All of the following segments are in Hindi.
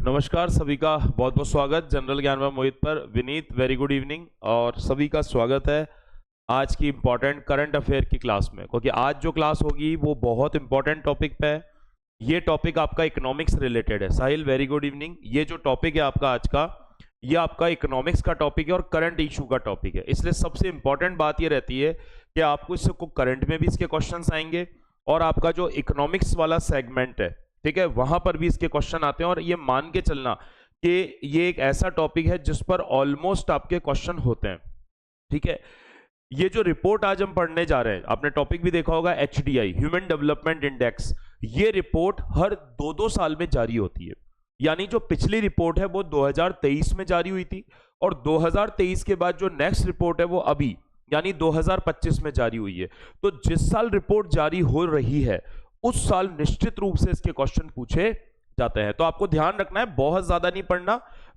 नमस्कार सभी का बहुत बहुत स्वागत जनरल ज्ञान में मोहित पर। विनीत, वेरी गुड इवनिंग और सभी का स्वागत है आज की इंपॉर्टेंट करंट अफेयर की क्लास में, क्योंकि आज जो क्लास होगी वो बहुत इंपॉर्टेंट टॉपिक पे है। ये टॉपिक आपका इकोनॉमिक्स रिलेटेड है। साहिल, वेरी गुड इवनिंग। ये जो टॉपिक है आपका आज का, ये आपका इकोनॉमिक्स का टॉपिक है और करंट इशू का टॉपिक है। इसलिए सबसे इंपॉर्टेंट बात ये रहती है कि आपको इससे करंट में भी इसके क्वेश्चन आएंगे और आपका जो इकोनॉमिक्स वाला सेगमेंट है, ठीक है, वहां पर भी इसके क्वेश्चन आते हैं। और ये मान के चलना कि ये एक ऐसा टॉपिक है जिस पर ऑलमोस्ट आपके क्वेश्चन होते हैं, ठीक है। ये जो रिपोर्ट आज हम पढ़ने जा रहे हैं, आपने टॉपिक भी देखा होगा, HDI, ह्यूमन डेवलपमेंट इंडेक्स। ये रिपोर्ट हर 2-2 साल में जारी होती है। यानी जो पिछली रिपोर्ट है वो 2023 में जारी हुई थी और 2023 के बाद जो नेक्स्ट रिपोर्ट है वो अभी यानी 2025 में जारी हुई है। तो जिस साल रिपोर्ट जारी हो रही है उस साल निश्चित रूप से इसके क्वेश्चन पूछे जाते हैं। तो आपको ध्यान रखना है, बहुत ज्यादा नहीं पढ़ना।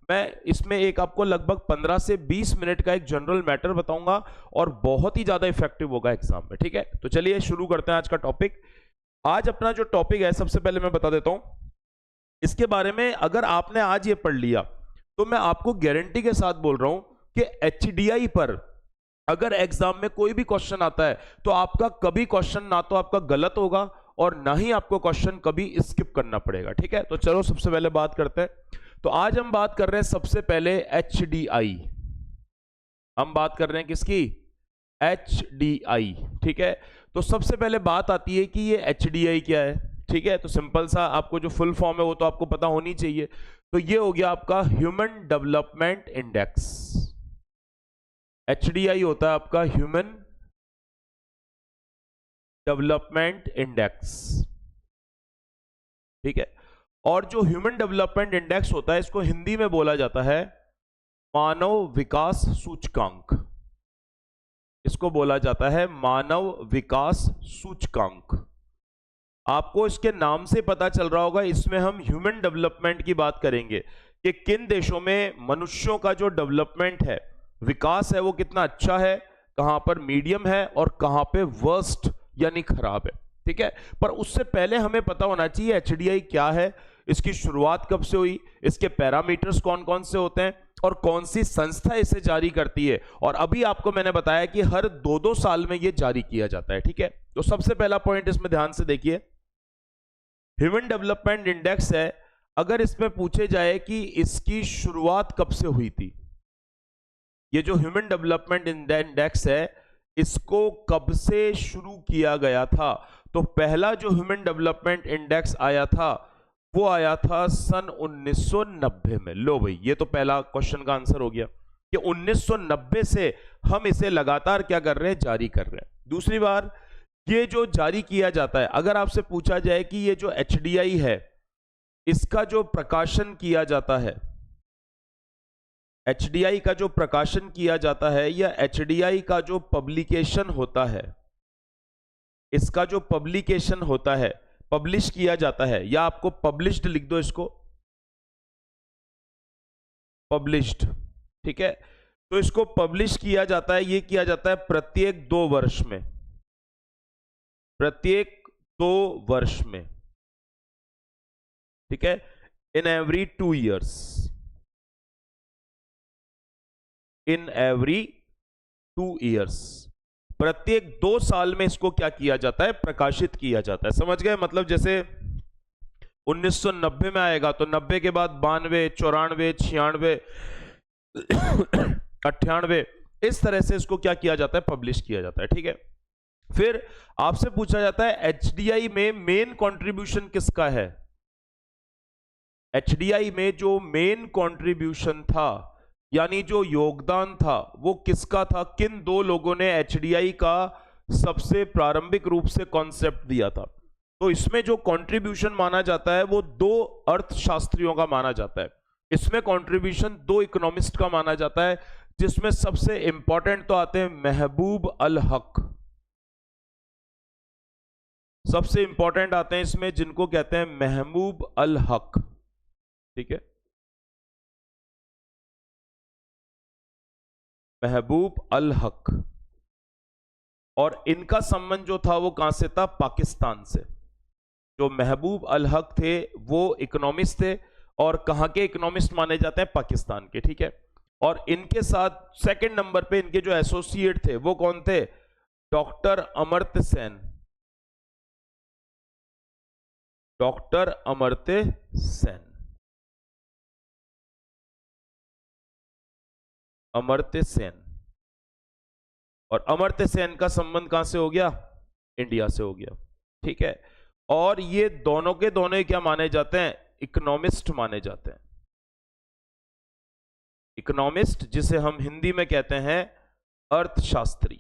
मैं इसमें एक आपको लगभग 15 से 20 मिनट का एक जनरल मैटर बताऊंगा और बहुत ही ज्यादा इफेक्टिव होगा एग्जाम में, ठीक है। तो चलिए शुरू करते हैं आज का टॉपिक। आज अपना जो टॉपिक है, सबसे पहले मैं बता देता हूं इसके बारे में। अगर आपने आज ये पढ़ लिया तो मैं आपको गारंटी के साथ बोल रहा हूं कि HDI पर अगर एग्जाम में कोई भी क्वेश्चन आता है तो आपका कभी क्वेश्चन ना तो आपका गलत होगा और ना ही आपको क्वेश्चन कभी स्किप करना पड़ेगा, ठीक है। तो चलो सबसे पहले बात करते हैं। तो आज हम बात कर रहे हैं सबसे पहले HDI। हम बात कर रहे हैं किसकी? HDI, ठीक है। तो सबसे पहले बात आती है कि ये HDI क्या है, ठीक है। तो सिंपल सा आपको जो फुल फॉर्म है वो तो आपको पता होनी चाहिए। तो ये हो गया आपका ह्यूमन डेवलपमेंट इंडेक्स। HDI होता है आपका ह्यूमन डेवलपमेंट इंडेक्स, ठीक है। और जो ह्यूमन डेवलपमेंट इंडेक्स होता है इसको हिंदी में बोला जाता है मानव विकास सूचकांक। इसको बोला जाता है मानव विकास सूचकांक। आपको इसके नाम से पता चल रहा होगा, इसमें हम ह्यूमन डेवलपमेंट की बात करेंगे कि किन देशों में मनुष्यों का जो डेवलपमेंट है, विकास है, वो कितना अच्छा है, कहां पर मीडियम है और कहां पे वर्स्ट यानी खराब है, ठीक है। पर उससे पहले हमें पता होना चाहिए HDI क्या है, इसकी शुरुआत कब से हुई, इसके पैरामीटर्स कौन कौन से होते हैं और कौन सी संस्था इसे जारी करती है। और अभी आपको मैंने बताया कि हर 2-2 साल में यह जारी किया जाता है, ठीक है। तो सबसे पहला पॉइंट इसमें ध्यान से देखिए, ह्यूमन डेवलपमेंट इंडेक्स है। अगर इसमें पूछे जाए कि इसकी शुरुआत कब से हुई थी, ये जो ह्यूमन डेवलपमेंट इंडेक्स है इसको कब से शुरू किया गया था, तो पहला जो ह्यूमन डेवलपमेंट इंडेक्स आया था वो आया था सन 1990 में। लो भाई, ये तो पहला क्वेश्चन का आंसर हो गया कि 1990 से हम इसे लगातार क्या कर रहे हैं, जारी कर रहे हैं। दूसरी बार, ये जो जारी किया जाता है, अगर आपसे पूछा जाए कि ये जो HDI है इसका जो प्रकाशन किया जाता है, HDI का जो प्रकाशन किया जाता है या HDI का जो पब्लिकेशन होता है, इसका जो पब्लिकेशन होता है, पब्लिश किया जाता है, या आपको पब्लिश्ड लिख दो, इसको पब्लिश्ड, ठीक है। तो इसको पब्लिश किया जाता है, ये किया जाता है प्रत्येक 2 वर्ष में, प्रत्येक 2 वर्ष में, ठीक है, in every 2 years, in every 2 years, प्रत्येक 2 साल में इसको क्या किया जाता है, प्रकाशित किया जाता है। समझ गए? मतलब जैसे 1990 में आएगा तो 90 के बाद 92, 94, 96, 98, इस तरह से इसको क्या किया जाता है, पब्लिश किया जाता है, ठीक है। फिर आपसे पूछा जाता है HDI में मेन कंट्रीब्यूशन किसका है। HDI में जो मेन कंट्रीब्यूशन था यानी जो योगदान था वो किसका था, किन 2 लोगों ने HDI का सबसे प्रारंभिक रूप से कॉन्सेप्ट दिया था। तो इसमें जो कंट्रीब्यूशन माना जाता है वो 2 अर्थशास्त्रियों का माना जाता है। इसमें कंट्रीब्यूशन 2 इकोनॉमिस्ट का माना जाता है, जिसमें सबसे इंपॉर्टेंट तो आते हैं महबूब अल हक। सबसे इंपॉर्टेंट आते हैं इसमें जिनको कहते हैं महबूब अल हक, ठीक है, महबूब अल हक। और इनका संबंध जो था वो कहां से था, पाकिस्तान से। जो महबूब अल हक थे वो इकोनॉमिस्ट थे और कहां के इकोनॉमिस्ट माने जाते हैं? पाकिस्तान के, ठीक है। और इनके साथ सेकंड नंबर पे इनके जो एसोसिएट थे वो कौन थे? डॉक्टर अमर्त्य सेन। डॉक्टर अमर्त्य सेन। अमर्त्य सेन। और अमर्त्य सेन का संबंध कहां से हो गया? इंडिया से हो गया, ठीक है। और ये दोनों के दोनों क्या माने जाते हैं? इकोनॉमिस्ट माने जाते हैं। इकोनॉमिस्ट, जिसे हम हिंदी में कहते हैं अर्थशास्त्री।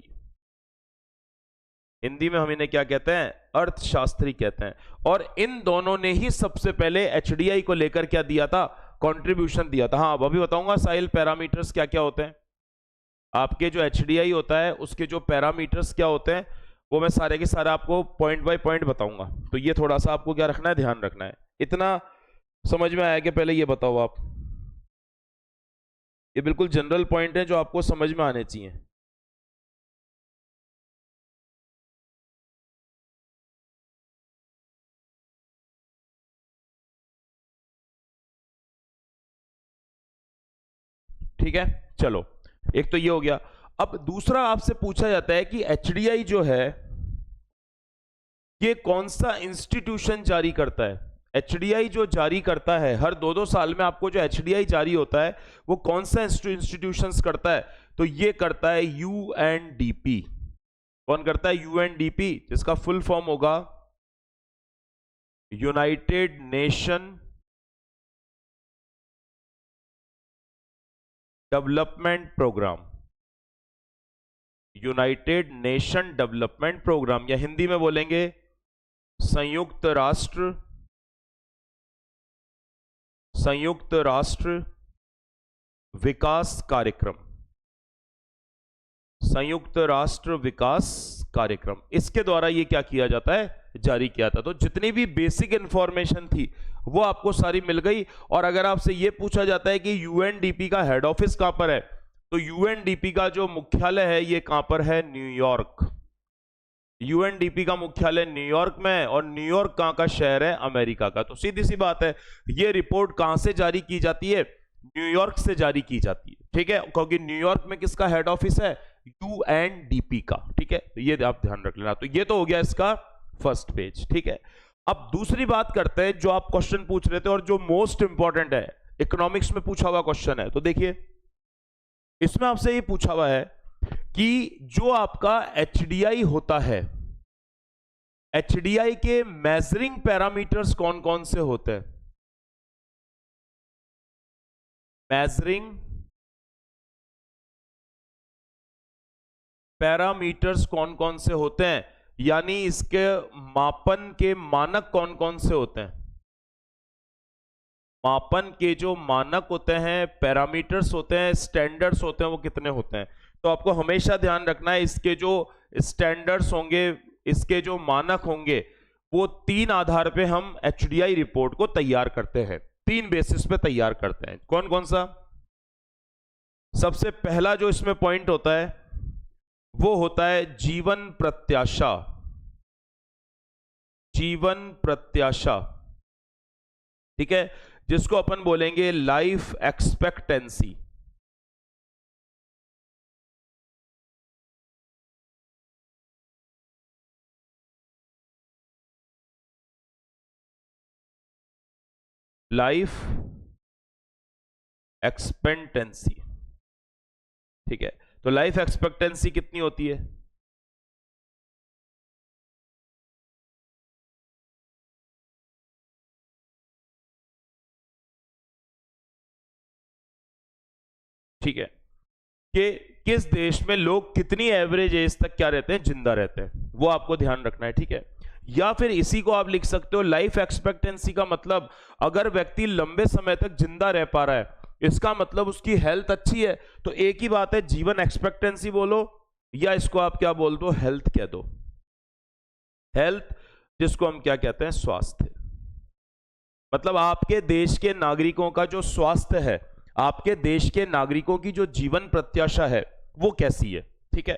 हिंदी में हम इन्हें क्या कहते हैं? अर्थशास्त्री कहते हैं। और इन दोनों ने ही सबसे पहले एचडीआई को लेकर क्या दिया था? कंट्रीब्यूशन दिया था। हाँ, अब अभी बताऊंगा साहिल पैरामीटर्स क्या क्या होते हैं। आपके जो एचडीआई होता है उसके जो पैरामीटर्स क्या होते हैं वो मैं सारे के सारे आपको पॉइंट बाय पॉइंट बताऊंगा। तो ये थोड़ा सा आपको क्या रखना है? ध्यान रखना है। इतना समझ में आया कि पहले ये बताओ आप? ये बिल्कुल जनरल पॉइंट है जो आपको समझ में आने चाहिए। ठीक है, चलो, एक तो ये हो गया। अब दूसरा आपसे पूछा जाता है कि एचडीआई जो है ये कौन सा इंस्टीट्यूशन जारी करता है? एचडीआई जो जारी करता है हर 2-2 साल में आपको जो एचडीआई जारी होता है वो कौन सा इंस्टीट्यूशंस करता है? तो ये करता है यूएनडीपी। कौन करता है? यूएनडीपी, जिसका फुल फॉर्म होगा United Nation Development Program. United Nation Development Program, या हिंदी में बोलेंगे संयुक्त राष्ट्र विकास कार्यक्रम। संयुक्त राष्ट्र विकास कार्यक्रम, इसके द्वारा ये क्या किया जाता है? जारी किया था। तो जितनी भी बेसिक इंफॉर्मेशन थी वो आपको सारी मिल गई। और अगर आपसे ये पूछा जाता है कि यूएनडीपी का हेड ऑफिस कहां पर है, तो यूएनडीपी का जो मुख्यालय है ये कहां पर है? न्यूयॉर्क। यूएनडीपी का मुख्यालय न्यूयॉर्क में है। और न्यूयॉर्क कहां का शहर है? अमेरिका का। तो सीधी सी बात है, ये रिपोर्ट कहां से जारी की जाती है? न्यूयॉर्क से जारी की जाती है, ठीक है। क्योंकि न्यूयॉर्क में किसका हेड ऑफिस है? यूएनडीपी का, ठीक है। तो ये आप ध्यान रख लेना। तो ये तो हो गया इसका फर्स्ट पेज, ठीक है। अब दूसरी बात करते हैं, जो आप क्वेश्चन पूछ रहे थे और जो मोस्ट इंपॉर्टेंट है, इकोनॉमिक्स में पूछा हुआ क्वेश्चन है। तो देखिए, इसमें आपसे ये पूछा हुआ है कि जो आपका एचडीआई होता है, एचडीआई के मेजरिंग पैरामीटर्स कौन कौन से होते हैं? मेजरिंग पैरामीटर्स कौन कौन से होते हैं, यानी इसके मापन के मानक कौन कौन से होते हैं? मापन के जो मानक होते हैं, पैरामीटर्स होते हैं, स्टैंडर्ड्स होते हैं, वो कितने होते हैं? तो आपको हमेशा ध्यान रखना है, इसके जो स्टैंडर्ड्स होंगे, इसके जो मानक होंगे, वो 3 आधार पे हम एचडीआई रिपोर्ट को तैयार करते हैं। 3 बेसिस पे तैयार करते हैं। कौन कौन सा? सबसे पहला जो इसमें पॉइंट होता है वो होता है जीवन प्रत्याशा। जीवन प्रत्याशा, ठीक है, जिसको अपन बोलेंगे लाइफ एक्सपेक्टेंसी। लाइफ एक्सपेक्टेंसी, ठीक है। तो लाइफ एक्सपेक्टेंसी कितनी होती है? ठीक है, कि किस देश में लोग कितनी एवरेज एज तक क्या रहते हैं? जिंदा रहते हैं, वो आपको ध्यान रखना है, ठीक है। या फिर इसी को आप लिख सकते हो, लाइफ एक्सपेक्टेंसी का मतलब अगर व्यक्ति लंबे समय तक जिंदा रह पा रहा है, इसका मतलब उसकी हेल्थ अच्छी है। तो एक ही बात है, जीवन एक्सपेक्टेंसी बोलो या इसको आप क्या बोल दो? हेल्थ कह दो। हेल्थ, जिसको हम क्या कहते हैं? स्वास्थ्य। मतलब आपके देश के नागरिकों का जो स्वास्थ्य है, आपके देश के नागरिकों की जो जीवन प्रत्याशा है, वो कैसी है, ठीक है।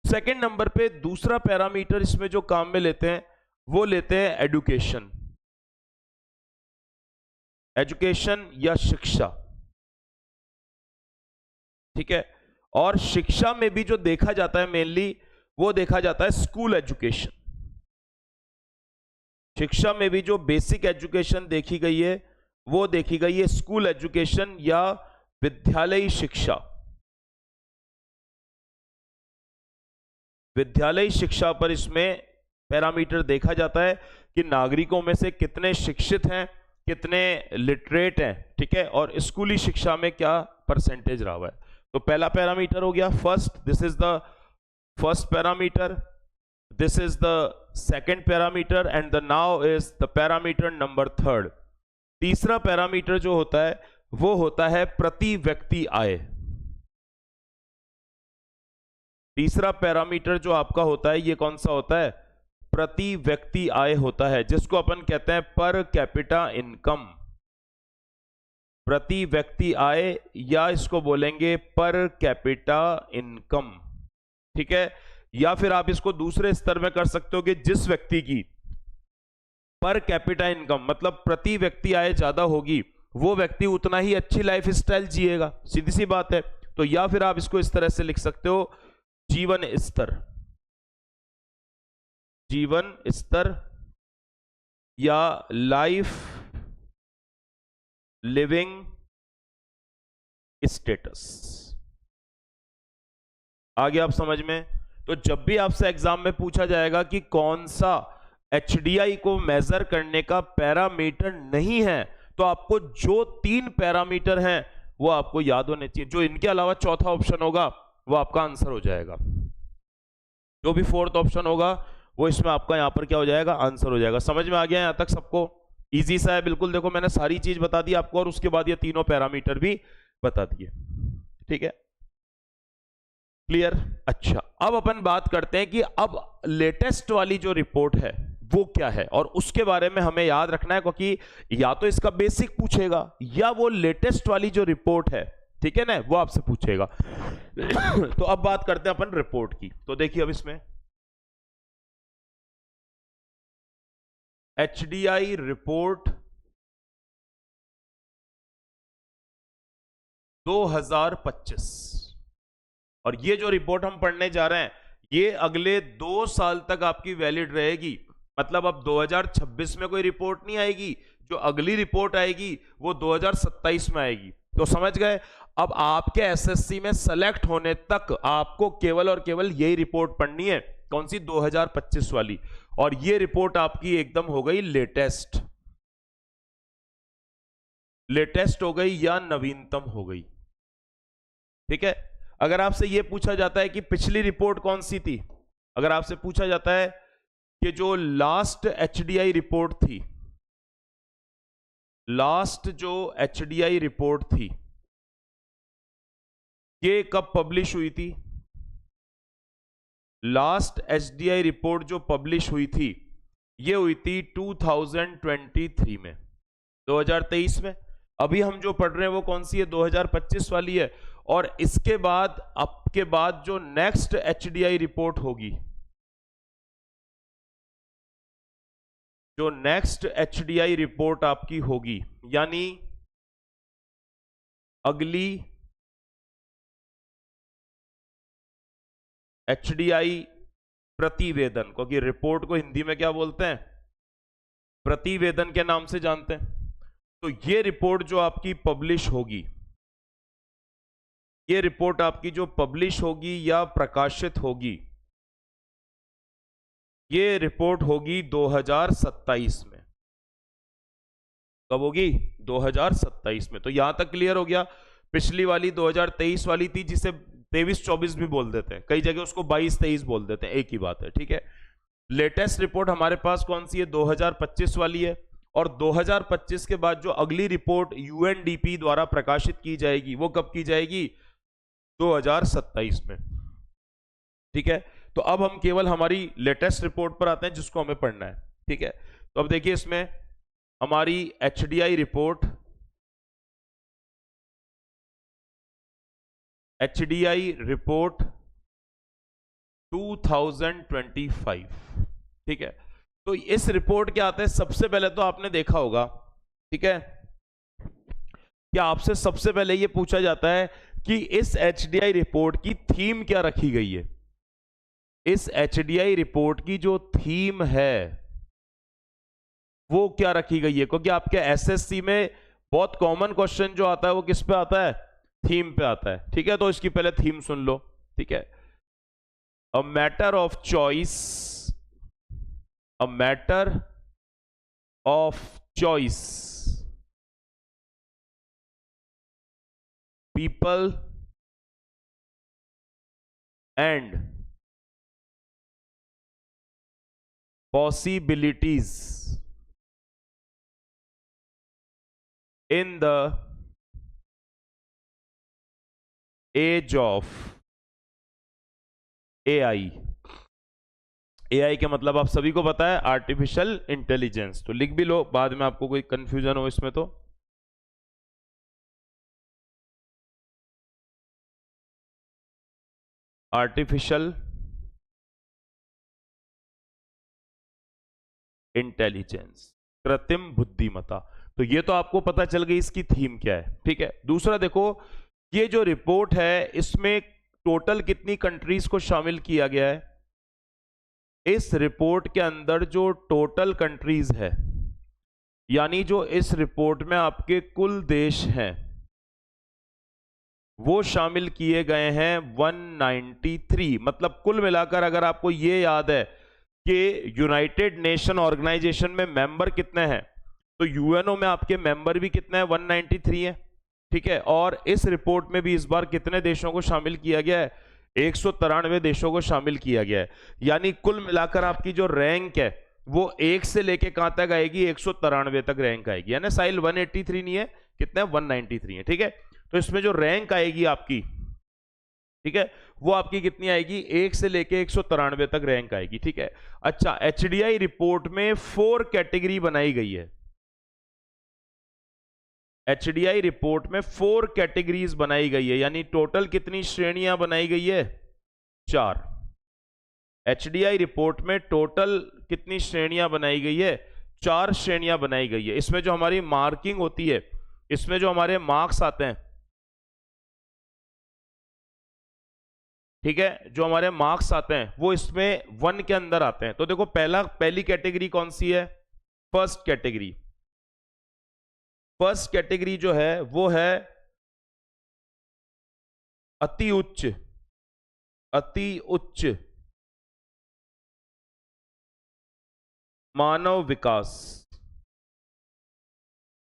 सेकंड नंबर पे दूसरा पैरामीटर इसमें जो काम में लेते हैं वो लेते हैं एडुकेशन। एजुकेशन या शिक्षा, ठीक है। और शिक्षा में भी जो देखा जाता है मेनली वो देखा जाता है स्कूल एजुकेशन। शिक्षा में भी जो बेसिक एजुकेशन देखी गई है वो देखी गई है स्कूल एजुकेशन या विद्यालयी शिक्षा। विद्यालयी शिक्षा पर इसमें पैरामीटर देखा जाता है कि नागरिकों में से कितने शिक्षित हैं, कितने लिटरेट हैं, ठीक है, और स्कूली शिक्षा में क्या परसेंटेज रहा हुआ है। तो पहला पैरामीटर हो गया first, this is the first parameter, this is the second parameter and the now is the parameter number third. तीसरा पैरामीटर जो होता है वो होता है प्रति व्यक्ति आय। तीसरा पैरामीटर जो आपका होता है ये कौन सा होता है? प्रति व्यक्ति आय होता है, जिसको अपन कहते हैं पर कैपिटा इनकम। प्रति व्यक्ति आय या इसको बोलेंगे पर कैपिटा इनकम, ठीक है। या फिर आप इसको दूसरे स्तर में कर सकते हो कि जिस व्यक्ति की पर कैपिटा इनकम मतलब प्रति व्यक्ति आय ज्यादा होगी वो व्यक्ति उतना ही अच्छी लाइफ स्टाइल जिएगा, सीधी सी बात है। तो या फिर आप इसको इस तरह से लिख सकते हो जीवन स्तर, जीवन स्तर या लाइफ लिविंग स्टेटस। आगे आप समझ में? तो जब भी आपसे एग्जाम में पूछा जाएगा कि कौन सा एचडीआई को मेजर करने का पैरामीटर नहीं है, तो आपको जो 3 पैरामीटर हैं वो आपको याद होने चाहिए। जो इनके अलावा चौथा ऑप्शन होगा वो आपका आंसर हो जाएगा। जो भी फोर्थ ऑप्शन होगा वो इसमें आपका यहां पर क्या हो जाएगा? आंसर हो जाएगा। समझ में आ गया यहां तक सबको? इजी सा है बिल्कुल। देखो मैंने सारी चीज बता दी आपको और उसके बाद ये तीनों पैरामीटर भी बता दिए, ठीक है, क्लियर? अच्छा, अब अपन बात करते हैं कि अब लेटेस्ट वाली जो रिपोर्ट है वो क्या है और उसके बारे में हमें याद रखना है, क्योंकि या तो इसका बेसिक पूछेगा या वो लेटेस्ट वाली जो रिपोर्ट है, ठीक है ना, वो आपसे पूछेगा। तो अब बात करते हैं अपन रिपोर्ट की। तो देखिए अब इसमें एचडीआई रिपोर्ट 2025, और ये जो रिपोर्ट हम पढ़ने जा रहे हैं ये अगले 2 साल तक आपकी वैलिड रहेगी। मतलब अब 2026 में कोई रिपोर्ट नहीं आएगी, जो अगली रिपोर्ट आएगी वो 2027 में आएगी। तो समझ गए? अब आपके एसएससी में सेलेक्ट होने तक आपको केवल और केवल यही रिपोर्ट पढ़नी है। कौन सी? 2025 वाली। और ये रिपोर्ट आपकी एकदम हो गई लेटेस्ट, लेटेस्ट हो गई या नवीनतम हो गई, ठीक है। अगर आपसे यह पूछा जाता है कि पिछली रिपोर्ट कौन सी थी, अगर आपसे पूछा जाता है कि जो लास्ट एचडीआई रिपोर्ट थी, लास्ट जो एचडीआई रिपोर्ट थी ये कब पब्लिश हुई थी? लास्ट एचडीआई रिपोर्ट जो पब्लिश हुई थी ये हुई थी 2023 में, 2023 में। अभी हम जो पढ़ रहे हैं वो कौन सी है? 2025 वाली है। और इसके बाद आपके बाद जो नेक्स्ट एचडीआई रिपोर्ट होगी, जो नेक्स्ट एचडीआई रिपोर्ट आपकी होगी, यानी अगली एचडीआई प्रतिवेदन, क्योंकि रिपोर्ट को हिंदी में क्या बोलते हैं? प्रतिवेदन के नाम से जानते हैं। तो ये रिपोर्ट जो आपकी पब्लिश होगी, ये रिपोर्ट आपकी जो पब्लिश होगी या प्रकाशित होगी, ये रिपोर्ट होगी 2027 में। कब होगी? 2027 में। तो यहां तक क्लियर हो गया। पिछली वाली 2023 वाली थी, जिसे 23-24 भी बोल देते हैं, कई जगह उसको 22-23 बोल देते हैं, एक ही बात है, ठीक है। लेटेस्ट रिपोर्ट हमारे पास कौन सी है? 2025 वाली है। और 2025 के बाद जो अगली रिपोर्ट यूएनडीपी द्वारा प्रकाशित की जाएगी वो कब की जाएगी? 2027 में, ठीक है। तो अब हम केवल हमारी लेटेस्ट रिपोर्ट पर आते हैं जिसको हमें पढ़ना है, ठीक है। तो अब देखिए इसमें हमारी एचडीआई रिपोर्ट, एचडीआई रिपोर्ट 2025, ठीक है। तो इस रिपोर्ट के आते हैं, सबसे पहले तो आपने देखा होगा, ठीक है, कि आपसे सबसे पहले ये पूछा जाता है कि इस एचडीआई रिपोर्ट की थीम क्या रखी गई है। इस एचडीआई रिपोर्ट की जो थीम है वो क्या रखी गई है, क्योंकि आपके एसएससी में बहुत कॉमन क्वेश्चन जो आता है वो किस पे आता है, थीम पे आता है। ठीक है, तो इसकी पहले थीम सुन लो। ठीक है, a matter of choice, a matter of choice, people and possibilities in the age of AI। AI के मतलब आप सभी को पता है, आर्टिफिशियल इंटेलिजेंस। तो लिख भी लो, बाद में आपको कोई कंफ्यूजन हो इसमें तो। आर्टिफिशियल इंटेलिजेंस, कृत्रिम बुद्धिमत्ता। तो ये तो आपको पता चल गई इसकी थीम क्या है। ठीक है, दूसरा देखो, ये जो रिपोर्ट है इसमें टोटल कितनी कंट्रीज को शामिल किया गया है। इस रिपोर्ट के अंदर जो टोटल कंट्रीज है, यानी जो इस रिपोर्ट में आपके कुल देश हैं, वो शामिल किए गए हैं 193। मतलब कुल मिलाकर अगर आपको ये याद है कि यूनाइटेड नेशन ऑर्गेनाइजेशन में मेंबर कितने हैं, तो यूएनओ में आपके मेंबर भी कितने हैं, 193 है। ठीक है, और इस रिपोर्ट में भी इस बार कितने देशों को शामिल किया गया है, 193 देशों को शामिल किया गया है। यानी कुल मिलाकर आपकी जो रैंक है वो 1 से लेके कहां तक आएगी, 193 तक रैंक आएगी। यानी साइल 183 नहीं है, कितने 193 है। ठीक है, तो इसमें जो रैंक आएगी आपकी, ठीक है, वो आपकी कितनी आएगी, 1 से लेके 193 तक रैंक आएगी। ठीक है, अच्छा, एचडीआई रिपोर्ट में 4 कैटेगरी बनाई गई है। एचडीआई रिपोर्ट में 4 कैटेगरीज बनाई गई है, यानी टोटल कितनी श्रेणियां बनाई गई है, 4। एचडीआई रिपोर्ट में टोटल कितनी श्रेणियां बनाई गई है, 4 श्रेणियां बनाई गई है। इसमें जो हमारी मार्किंग होती है, इसमें जो हमारे मार्क्स आते हैं, ठीक है, जो हमारे मार्क्स आते हैं वो इसमें 1 के अंदर आते हैं। तो देखो, पहली कैटेगरी कौन सी है, फर्स्ट कैटेगरी। फर्स्ट कैटेगरी जो है वो है अति उच्च, अति उच्च मानव विकास।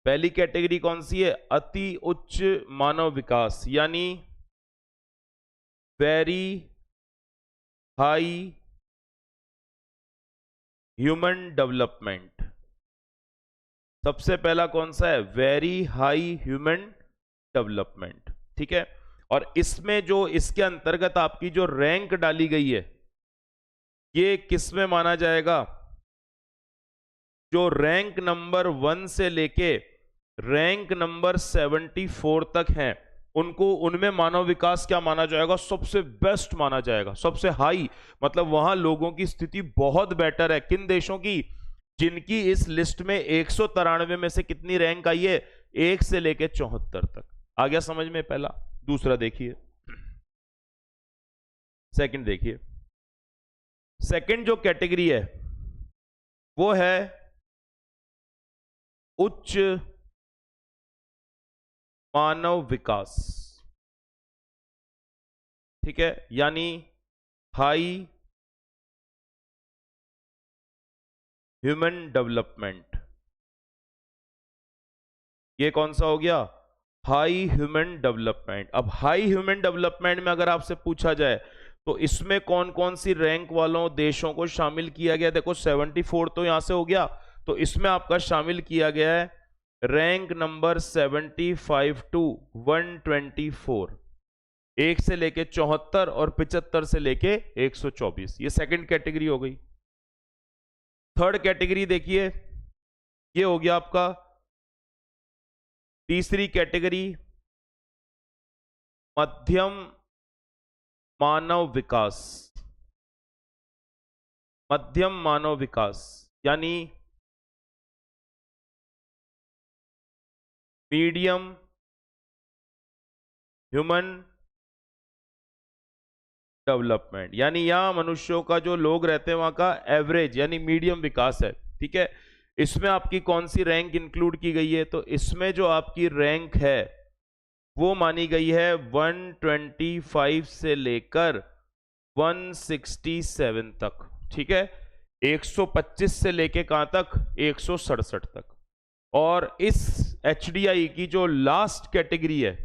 पहली कैटेगरी कौन सी है, अति उच्च मानव विकास, यानी वेरी हाई ह्यूमन डेवलपमेंट। सबसे पहला कौन सा है, वेरी हाई ह्यूमन डेवलपमेंट। ठीक है, और इसमें जो इसके अंतर्गत आपकी जो रैंक डाली गई है, ये किस में माना जाएगा, जो रैंक नंबर 1 से लेके रैंक नंबर 74 तक हैं, उनको, उनमें मानव विकास क्या माना जाएगा, सबसे बेस्ट माना जाएगा, सबसे हाई। मतलब वहां लोगों की स्थिति बहुत बेटर है। किन देशों की, जिनकी इस लिस्ट में 193 में से कितनी रैंक आई है, 1 से लेके 74 तक। आ गया समझ में पहला। दूसरा देखिए, सेकंड देखिए। सेकंड जो कैटेगरी है वो है उच्च मानव विकास। ठीक है, यानी हाई ह्यूमन डेवलपमेंट। ये कौन सा हो गया, हाई ह्यूमन डेवलपमेंट। अब हाई ह्यूमन डेवलपमेंट में अगर आपसे पूछा जाए तो इसमें कौन कौन सी रैंक वालों देशों को शामिल किया गया, देखो 74 तो यहां से हो गया, तो इसमें आपका शामिल किया गया है रैंक नंबर 75 टू 124, 1 से लेके 74 और 75 से लेके 124। ये सेकंड कैटेगरी हो गई। थर्ड कैटेगरी देखिए, ये हो गया आपका तीसरी कैटेगरी, मध्यम मानव विकास। मध्यम मानव विकास यानी मीडियम ह्यूमन डेवलपमेंट, यानी यहाँ मनुष्यों का जो लोग रहते हैं वहां का एवरेज यानी मीडियम विकास है। ठीक है, इसमें आपकी कौन सी रैंक इंक्लूड की गई है? तो इसमें जो आपकी रैंक है वो मानी गई है 125 से लेकर 167 तक। ठीक है, 125 से लेके कहां तक? 167 तक। और इस एचडीआई की जो लास्ट कैटेगरी है,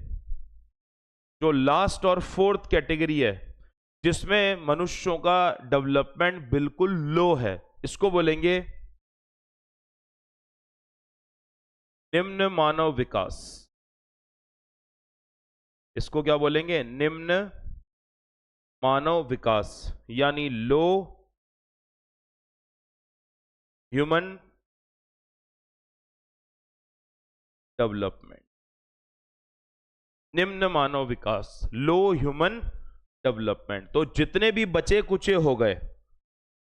जो लास्ट और फोर्थ कैटेगरी है, जिसमें मनुष्यों का डेवलपमेंट बिल्कुल लो है, इसको बोलेंगे निम्न मानव विकास। इसको क्या बोलेंगे? निम्न मानव विकास, यानी लो ह्यूमन डेवलपमेंट। निम्न मानव विकास, लो ह्यूमन डेवलपमेंट। तो जितने भी बचे कुचे हो गए,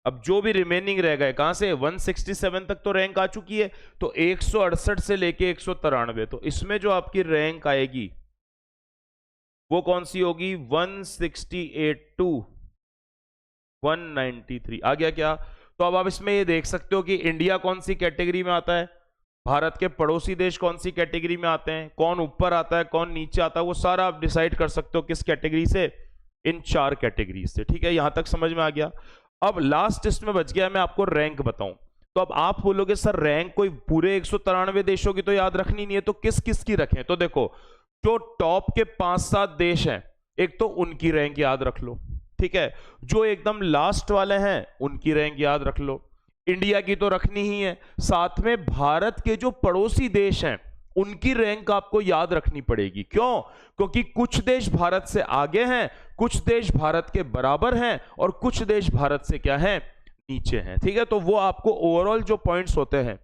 अब जो भी रिमेनिंग रह गए, कहां से? 167 तक तो रैंक आ चुकी है, तो 168 से लेके 193, तो इसमें जो आपकी रैंक आएगी वो कौन सी होगी? 168 टू 193 आ गया क्या? तो अब आप इसमें ये देख सकते हो कि इंडिया कौन सी कैटेगरी में आता है, भारत के पड़ोसी देश कौन सी कैटेगरी में आते हैं, कौन ऊपर आता है कौन नीचे आता है, वो सारा आप डिसाइड कर सकते हो किस कैटेगरी से? इन 4 कैटेगरी से। ठीक है, यहां तक समझ में आ गया। अब लास्ट टेस्ट में बच गया मैं आपको रैंक बताऊं। तो अब आप बोलोगे सर रैंक कोई पूरे 193 देशों की तो याद रखनी नहीं है, तो किस किस की रखें? तो देखो, जो टॉप के 5-7 देश हैं, एक तो उनकी रैंक याद रख लो। ठीक है, जो एकदम लास्ट वाले हैं उनकी रैंक याद रख लो, इंडिया की तो रखनी ही है, साथ में भारत के जो पड़ोसी देश हैं उनकी रैंक आपको याद रखनी पड़ेगी। क्यों? क्योंकि कुछ देश भारत से आगे हैं, कुछ देश भारत के बराबर हैं, और कुछ देश भारत से क्या हैं? नीचे हैं। ठीक है, तो वो आपको ओवरऑल जो पॉइंट्स होते हैं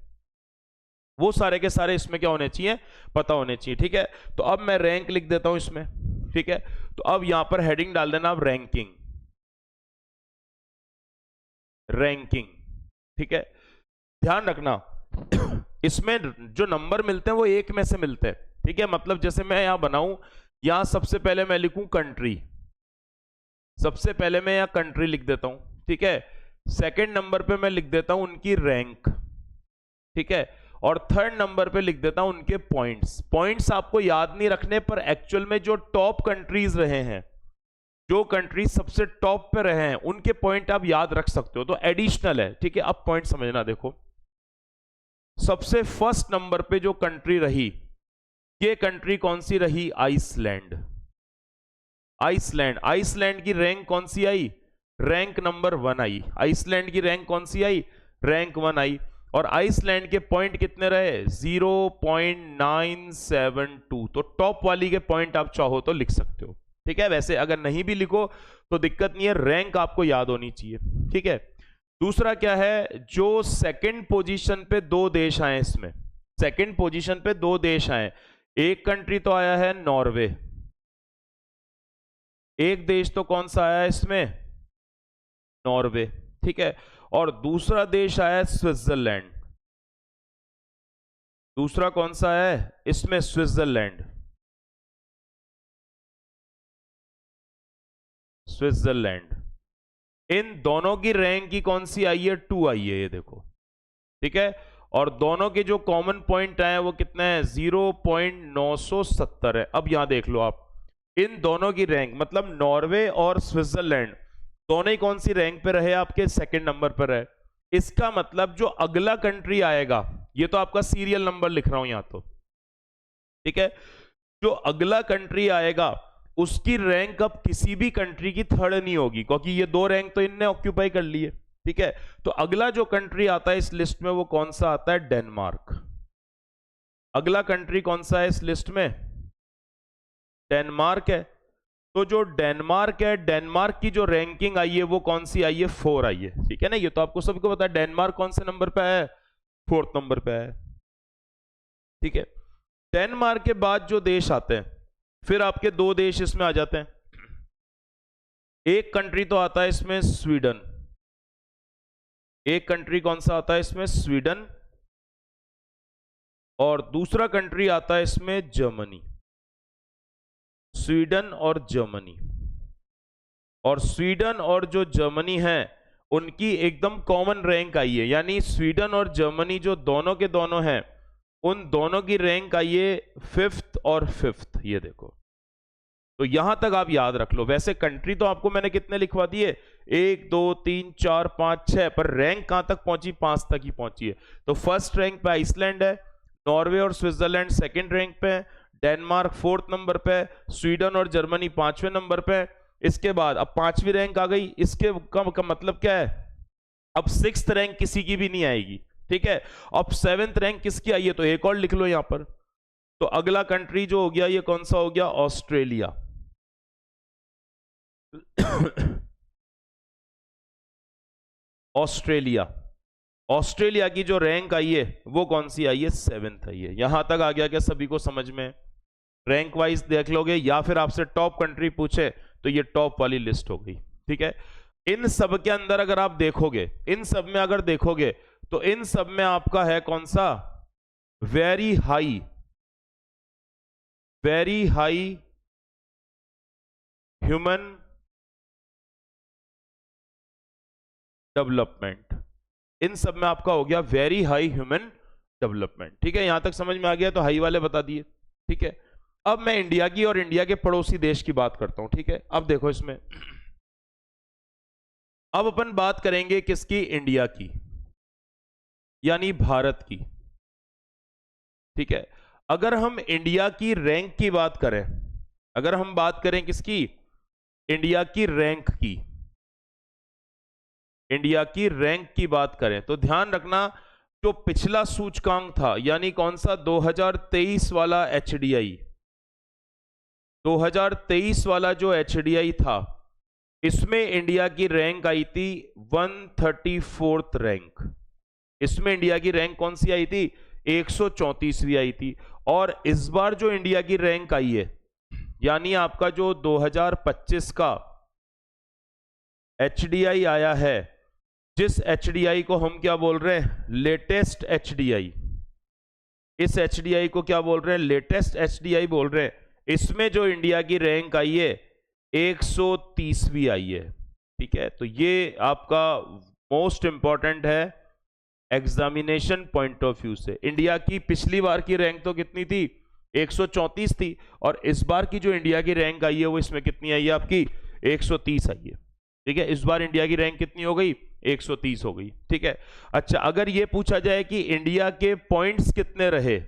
वो सारे के सारे इसमें क्या होने चाहिए? पता होने चाहिए। ठीक है, तो अब मैं रैंक लिख देता हूं इसमें। ठीक है, तो अब यहां पर हेडिंग डाल देना आप रैंकिंग। रैंकिंग, ठीक है, ध्यान रखना इसमें जो नंबर मिलते हैं वो 1 में से मिलते हैं। ठीक है, मतलब जैसे मैं यहां बनाऊं, यहां सबसे पहले मैं लिखूं कंट्री, सबसे पहले मैं यहां कंट्री लिख देता हूं। ठीक है, सेकंड नंबर पे मैं लिख देता हूं उनकी रैंक। ठीक है, और थर्ड नंबर पे लिख देता हूं उनके पॉइंट्स। पॉइंट्स आपको याद नहीं रखने, पर एक्चुअल में जो टॉप कंट्रीज रहे हैं, जो कंट्री सबसे टॉप पे रहे हैं, उनके पॉइंट आप याद रख सकते हो, तो एडिशनल है। ठीक है, अब पॉइंट समझना, देखो सबसे फर्स्ट नंबर पे जो कंट्री रही, ये कंट्री कौन सी रही? आइसलैंड। आइसलैंड, आइसलैंड की रैंक कौन सी आई? रैंक नंबर 1 आई। आइसलैंड की रैंक कौन सी आई? रैंक 1 आई। और आइसलैंड के पॉइंट कितने रहे? 0.972। तो टॉप वाली के पॉइंट आप चाहो तो लिख सकते हो। ठीक है, वैसे अगर नहीं भी लिखो तो दिक्कत नहीं है, रैंक आपको याद होनी चाहिए। ठीक है, दूसरा क्या है? जो सेकंड पोजीशन पे 2 देश आए, इसमें सेकंड पोजीशन पे 2 देश आए। एक कंट्री तो आया है नॉर्वे, एक देश तो कौन सा आया है इसमें? नॉर्वे। ठीक है, और दूसरा देश आया स्विट्जरलैंड। दूसरा कौन सा है इसमें? स्विट्जरलैंड। स्विट्जरलैंड, इन दोनों की रैंक की कौन सी आई है? 2 आई है, ये देखो। ठीक है, और दोनों के जो कॉमन पॉइंट आए वो कितने हैं? 0.970 है। अब यहां देख लो आप, इन दोनों की रैंक, मतलब नॉर्वे और स्विट्जरलैंड दोनों ही कौन सी रैंक पे रहे? आपके सेकंड नंबर पर है। इसका मतलब जो अगला कंट्री आएगा, ये तो आपका सीरियल नंबर लिख रहा हूं यहां तो। ठीक है, जो अगला कंट्री आएगा उसकी रैंक अब किसी भी कंट्री की थर्ड नहीं होगी, क्योंकि ये 2 रैंक तो इनने ऑक्यूपाई कर ली है। ठीक है, तो अगला जो कंट्री आता है इस लिस्ट में वो कौन सा आता है? डेनमार्क। अगला कंट्री कौन सा है इस लिस्ट में? डेनमार्क है। तो जो डेनमार्क है, डेनमार्क की जो रैंकिंग आई है वो कौन सी आई है? 4 आई है। ठीक है ना, ये तो आपको सबको पता है। डेनमार्क कौन से नंबर पे है? 4th नंबर पे है। ठीक है, डेनमार्क के बाद जो देश आते हैं, फिर आपके 2 देश इसमें आ जाते हैं। एक कंट्री तो आता है इसमें स्वीडन, एक कंट्री कौन सा आता है इसमें? स्वीडन, और दूसरा कंट्री आता है इसमें जर्मनी। स्वीडन और जर्मनी। और स्वीडन और जो जर्मनी है उनकी एकदम कॉमन रैंक आई है, यानी स्वीडन और जर्मनी जो दोनों के दोनों हैं उन दोनों की रैंक आई है 5th और 5th। ये देखो, तो यहां तक आप याद रख लो। वैसे कंट्री तो आपको मैंने कितने लिखवा दिए, 1 2 3 4 5 6, पर रैंक कहां तक पहुंची, 5 तक ही पहुंची है। तो फर्स्ट रैंक पे आइसलैंड है, नॉर्वे और स्विट्जरलैंड सेकंड रैंक पे है, डेनमार्क 4th नंबर पे है, स्वीडन और जर्मनी 5वें नंबर पे है। इसके बाद अब 5वीं रैंक आ गई, इसके का मतलब क्या है, अब 6th रैंक किसी की भी नहीं आएगी, ठीक है। अब 7th रैंक किसकी आई है, तो एक और लिख लो यहां पर। तो अगला कंट्री जो हो गया ये कौन सा हो गया, ऑस्ट्रेलिया। ऑस्ट्रेलिया, ऑस्ट्रेलिया की जो रैंक आई है वो कौन सी आई है, 7th आई है। यहां तक आ गया क्या सभी को समझ में, रैंक वाइज देख लोगे या फिर आपसे टॉप कंट्री पूछे तो ये टॉप वाली लिस्ट हो गई, ठीक है। इन सब के अंदर अगर आप देखोगे, इन सब में अगर देखोगे तो इन सब में आपका है कौन सा, वेरी हाई ह्यूमन डेवलपमेंट। इन सब में आपका हो गया वेरी हाई ह्यूमन डेवलपमेंट, ठीक है। यहां तक समझ में आ गया, तो हाई वाले बता दिए, ठीक है। अब मैं इंडिया की और इंडिया के पड़ोसी देश की बात करता हूं, ठीक है। अब देखो इसमें, अब अपन बात करेंगे किसकी, इंडिया की, यानी भारत की, ठीक है। अगर हम इंडिया की रैंक की बात करें, अगर हम बात करें किसकी, इंडिया की रैंक की, इंडिया की रैंक की बात करें तो ध्यान रखना जो पिछला सूचकांक था, यानी कौन सा, 2023 वाला एचडीआई, 2023 वाला जो एचडीआई था इसमें इंडिया की रैंक आई थी 134th रैंक। इसमें इंडिया की रैंक कौन सी आई थी, 134वीं आई थी। और इस बार जो इंडिया की रैंक आई है, यानी आपका जो 2025 का एचडीआई आया है, जिस एचडीआई को हम क्या बोल रहे हैं, लेटेस्ट एचडीआई, इस एचडीआई को क्या बोल रहे हैं, लेटेस्ट एचडीआई बोल रहे हैं। इसमें जो इंडिया की रैंक आई है 130वीं आई है, ठीक है। तो ये आपका मोस्ट इंपॉर्टेंट है एग्जामिनेशन पॉइंट ऑफ व्यू से। इंडिया की पिछली बार की रैंक तो कितनी थी, 134 थी, और इस बार की जो इंडिया की रैंक आई है वो इसमें कितनी आई है आपकी, 130 आई है, ठीक है। इस बार इंडिया की रैंक कितनी हो गई, 130 हो गई, ठीक है। अच्छा, अगर ये पूछा जाए कि इंडिया के पॉइंट्स कितने रहे,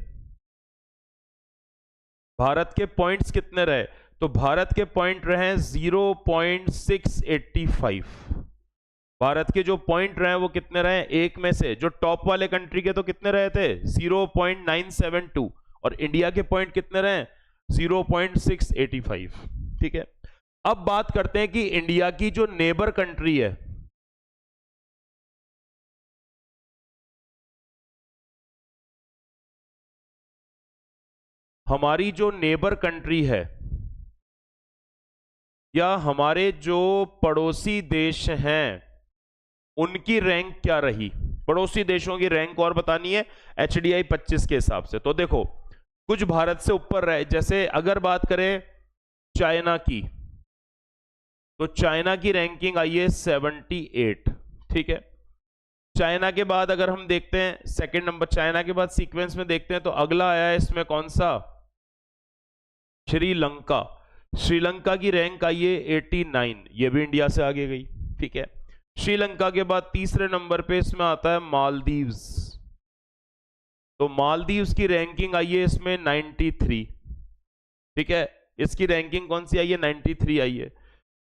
भारत के पॉइंट्स कितने रहे, तो भारत के पॉइंट रहे 0.685। भारत के जो पॉइंट रहे वो कितने रहे, एक में से जो टॉप वाले कंट्री के तो कितने रहे थे, 0.972, और इंडिया के पॉइंट कितने रहे, 0.685, ठीक है। अब बात करते हैं कि इंडिया की जो नेबर कंट्री है, हमारी जो नेबर कंट्री है या हमारे जो पड़ोसी देश हैं उनकी रैंक क्या रही, पड़ोसी देशों की रैंक और बतानी है एचडीआई 25 के हिसाब से। तो देखो कुछ भारत से ऊपर रहे, जैसे अगर बात करें चाइना की, तो चाइना की रैंकिंग आई है 78, ठीक है। चाइना के बाद अगर हम देखते हैं सेकंड नंबर, चाइना के बाद सीक्वेंस में देखते हैं तो अगला आया है इसमें कौन सा, श्रीलंका। श्रीलंका की रैंक आई है 89, ये भी इंडिया से आगे गई, ठीक है। श्रीलंका के बाद तीसरे नंबर पे इसमें आता है मालदीव्स, तो मालदीव्स की रैंकिंग आई है इसमें 93, ठीक है। इसकी रैंकिंग कौन सी आई है, 93 आई है।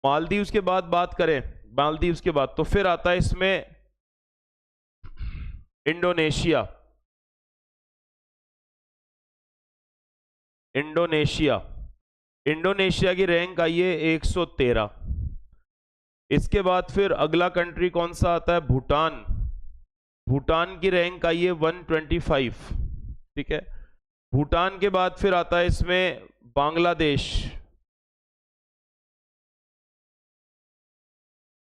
मालदीव्स के बाद बात करें, मालदीव्स के बाद तो फिर आता है इसमें इंडोनेशिया, इंडोनेशिया, इंडोनेशिया की रैंक आई है 113। इसके बाद फिर अगला कंट्री कौन सा आता है, भूटान। भूटान की रैंक आई है 125, ठीक है। भूटान के बाद फिर आता है इसमें बांग्लादेश।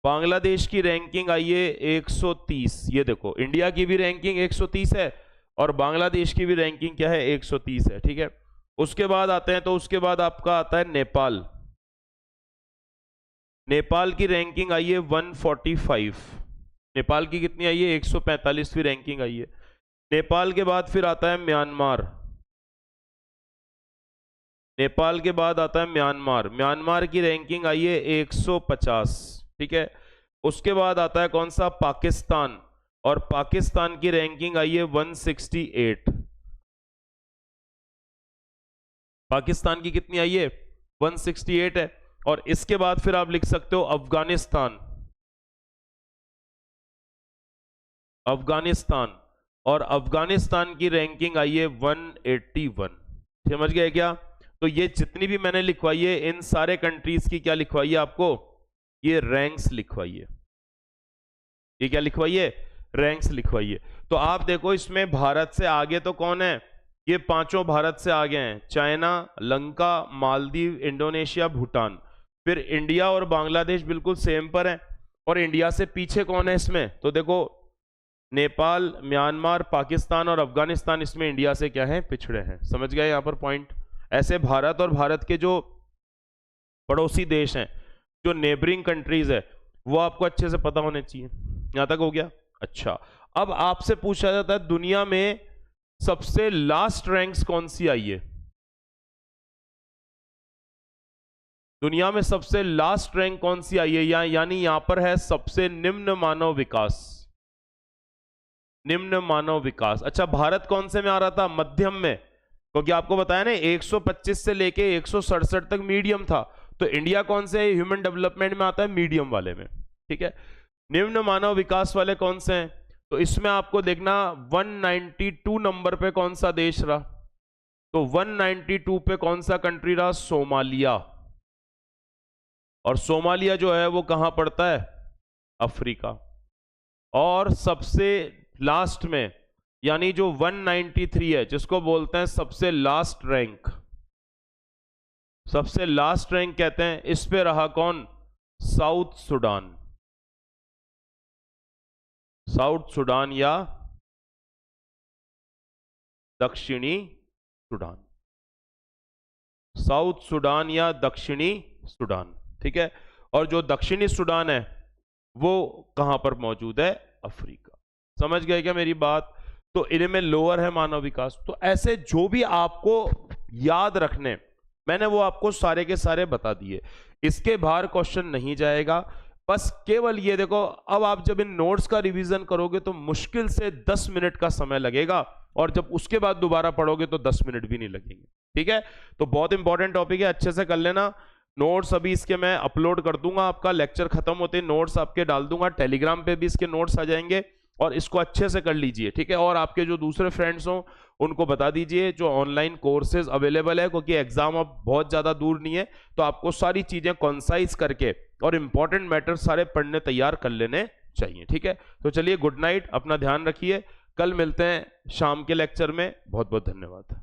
बांग्लादेश की रैंकिंग आई है 130। ये देखो इंडिया की भी रैंकिंग 130 है और बांग्लादेश की भी रैंकिंग क्या है, 130 है, ठीक है। उसके बाद आते हैं, तो उसके बाद आपका आता है नेपाल। नेपाल की रैंकिंग आई है 145। नेपाल की कितनी आई है? 145वीं रैंकिंग आई है। नेपाल के बाद फिर आता है म्यांमार। नेपाल के बाद आता है म्यांमार। म्यांमार की रैंकिंग आई है 150। ठीक है। उसके बाद आता है कौन सा? पाकिस्तान। और पाकिस्तान की रैंकिंग आई है 168। पाकिस्तान की कितनी आई है? 168 है। और इसके बाद फिर आप लिख सकते हो अफगानिस्तान। अफगानिस्तान। और अफगानिस्तान की रैंकिंग आई है 181। समझ गए क्या? तो ये जितनी भी मैंने लिखवाई है, इन सारे कंट्रीज की क्या लिखवाई है आपको? ये रैंक्स लिखवाई है। ये क्या लिखवाई है? रैंक्स लिखवाई है। तो आप देखो इसमें भारत से आगे तो कौन है? ये पांचों भारत से आगे हैं, चाइना, लंका, मालदीव, इंडोनेशिया, भूटान। फिर इंडिया और बांग्लादेश बिल्कुल सेम पर है। और इंडिया से पीछे कौन है इसमें? तो देखो नेपाल, म्यांमार, पाकिस्तान और अफगानिस्तान इसमें इंडिया से क्या है? पिछड़े हैं। समझ गए यहां पर पॉइंट? ऐसे भारत और भारत के जो पड़ोसी देश हैं, जो नेबरिंग कंट्रीज है, वो आपको अच्छे से पता होने चाहिए। यहां तक हो गया? अच्छा, अब आपसे पूछा जाता है दुनिया में सबसे लास्ट रैंक्स कौन सी आई है? दुनिया में सबसे लास्ट रैंक कौन सी आई है? यानी यहां पर है सबसे निम्न मानव विकास। निम्न मानव विकास। अच्छा, भारत कौन से में आ रहा था? मध्यम में। क्योंकि आपको बताया ना 125 से लेके 167 तक मीडियम था। तो इंडिया कौन से ह्यूमन डेवलपमेंट में आता है? मीडियम वाले में। ठीक है। निम्न मानव विकास वाले कौन से हैं? तो इसमें आपको देखना 192 नंबर पे कौन सा देश रहा? तो 192 पे कौन सा कंट्री रहा? सोमालिया। और सोमालिया जो है वो कहां पड़ता है? अफ्रीका। और सबसे लास्ट में, यानी जो 193 है, जिसको बोलते हैं सबसे लास्ट रैंक, सबसे लास्ट रैंक कहते हैं, इस पे रहा कौन? South Sudan. साउथ सुडान या दक्षिणी सुडान। साउथ सुडान या दक्षिणी सुडान। ठीक है। और जो दक्षिणी सुडान है वो कहां पर मौजूद है? अफ्रीका। समझ गए क्या मेरी बात? तो इनमें लोअर है मानव विकास। तो ऐसे जो भी आपको याद रखने, मैंने वो आपको सारे के सारे बता दिए। इसके बाहर क्वेश्चन नहीं जाएगा। बस केवल ये देखो, अब आप जब इन नोट्स का रिवीजन करोगे तो मुश्किल से 10 मिनट का समय लगेगा, और जब उसके बाद दोबारा पढ़ोगे तो 10 मिनट भी नहीं लगेंगे। ठीक है। तो बहुत इंपॉर्टेंट टॉपिक है, अच्छे से कर लेना। नोट्स अभी इसके मैं अपलोड कर दूंगा, आपका लेक्चर खत्म होते नोट्स आपके डाल दूंगा, टेलीग्राम पे भी इसके नोट्स आ जाएंगे, और इसको अच्छे से कर लीजिए। ठीक है। और आपके जो दूसरे फ्रेंड्स हों उनको बता दीजिए जो ऑनलाइन कोर्सेज अवेलेबल है, क्योंकि एग्जाम अब बहुत ज़्यादा दूर नहीं है, तो आपको सारी चीज़ें कॉन्साइज करके और इंपॉर्टेंट मैटर सारे पढ़ने तैयार कर लेने चाहिए। ठीक है। तो चलिए, गुड नाइट, अपना ध्यान रखिए, कल मिलते हैं शाम के लेक्चर में। बहुत बहुत धन्यवाद।